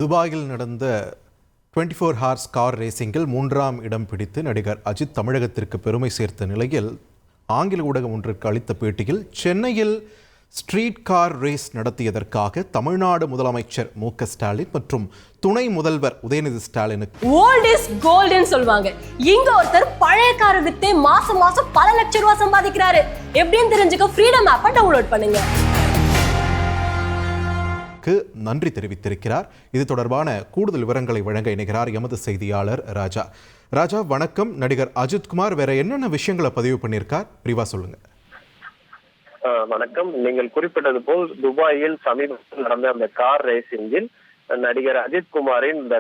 துபாயில் நடந்த 24 hours car ரேசிங்கில் 3ஆம் இடம் பிடித்து நடிகர் அஜித் தமிழகத்திற்கு பெருமை சேர்த்த நிலையில் ஆங்கில ஊடகம் ஒன்றிற்கு அளித்த பேட்டியில் சென்னையில் ஸ்ட்ரீட் கார் ரேஸ் நடத்தியதற்காக தமிழ்நாடு முதலமைச்சர் மு.க. ஸ்டாலின் மற்றும் துணை முதல்வர் உதயநிதி ஸ்டாலினுக்கு ஓல்ட் இஸ் கோல்டுன்னு சொல்லுவாங்க. இங்க ஒருத்தர் பழைய காரை வித்தே மாசம் பல லட்சம் ரூபாய் சம்பாதிக்கிறாரு. எப்படின்னு தெரிஞ்சுக்க ஃப்ரீடம் ஆப்பை டவுன்லோட் பண்ணுங்க. நன்றி தெரிவித்திருக்கிறார். இது தொடர்பான கூடுதல் விவரங்களை வழங்க இணைகிறார் எமது செய்தியாளர் ராஜா. ராஜா வணக்கம். நடிகர் அஜித்குமார் வேற என்னென்ன விஷயங்களை பதிவு பண்ணியிருக்கார், விரிவா சொல்லுங்க. வணக்கம். நீங்கள் குறிப்பிட்டது போல் துபாயில் சமீபத்தில் நடந்த அந்த கார் ரேசிங்கில் நடிகர் அஜித்குமாரின் இந்த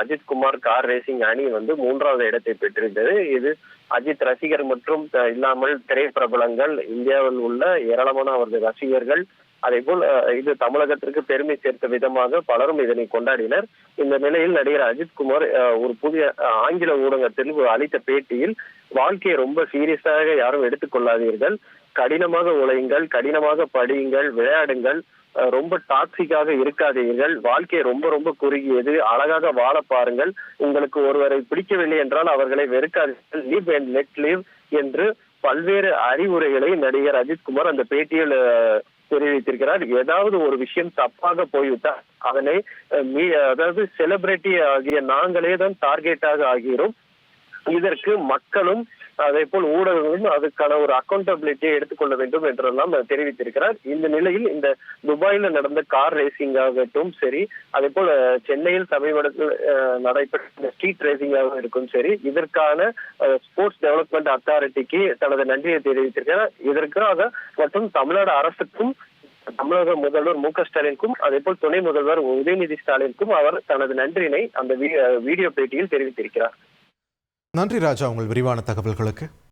அஜித்குமார் கார் ரேசிங் அணி 3வது இடத்தை பெற்றிருந்தது. இது அஜித் ரசிகர் மற்றும் இல்லாமல் திரைப்பிரபலங்கள், இந்தியாவில் உள்ள ஏராளமான அவரது ரசிகர்கள், அதே போல் இது தமிழகத்திற்கு பெருமை சேர்த்த விதமாக பலரும் இதனை கொண்டாடினர். இந்த நிலையில் நடிகர் அஜித்குமார் ஒரு புதிய ஆங்கில ஊடகத்தில் அளித்த பேட்டியில், வாழ்க்கையை ரொம்ப சீரியஸாக யாரும் எடுத்துக்கொள்ளாதீர்கள், கடினமாக உழையுங்கள், கடினமாக படியுங்கள், விளையாடுங்கள், ரொம்ப டாக்ஸிக்காக இருக்காதீர்கள், வாழ்க்கை ரொம்ப குறுகியது, அழகாக வாழ பாருங்கள், உங்களுக்கு ஒருவரை பிடிக்கவில்லை என்றால் அவர்களை வெறுக்காதீர்கள், லிவ் அண்ட் லெட் லிவ் என்று பல்வேறு அறிவுரைகளை நடிகர் அஜித்குமார் அந்த பேட்டியில் தெரிவித்திருக்கிறார். ஏதாவது ஒரு விஷயம் தப்பாக போய்விட்டால் அதனை அதாவது செலிபிரிட்டி ஆகிய நாங்களே தான் டார்கெட்டாக ஆகிறோம். இதற்கு மக்களும் அதே போல் ஊடகங்களும் அதுக்கான ஒரு அக்கௌண்டபிலிட்டியை எடுத்துக்கொள்ள வேண்டும் என்றெல்லாம் தெரிவித்திருக்கிறார். இந்த நிலையில் இந்த துபாயில நடந்த கார் ரேசிங் ஆகட்டும் சரி, அதே போல் சென்னையில் சமீபத்தில் நடைபெற்ற ஸ்ட்ரீட் ரேசிங்காக இருக்கும் சரி, இதற்கான ஸ்போர்ட்ஸ் டெவலப்மெண்ட் அத்தாரிட்டிக்கு தனது நன்றியை தெரிவித்திருக்கிறார். இதற்காக மற்றும் தமிழ்நாடு அரசுக்கும் தமிழக முதல்வர் மு.க. ஸ்டாலினுக்கும் அதே போல் துணை முதல்வர் உதயநிதி ஸ்டாலினுக்கும் அவர் தனது நன்றியினை அந்த வீடியோ பேட்டியில் தெரிவித்திருக்கிறார். நன்றி ராஜா, உங்கள் விரிவான தகவல்களுக்கு.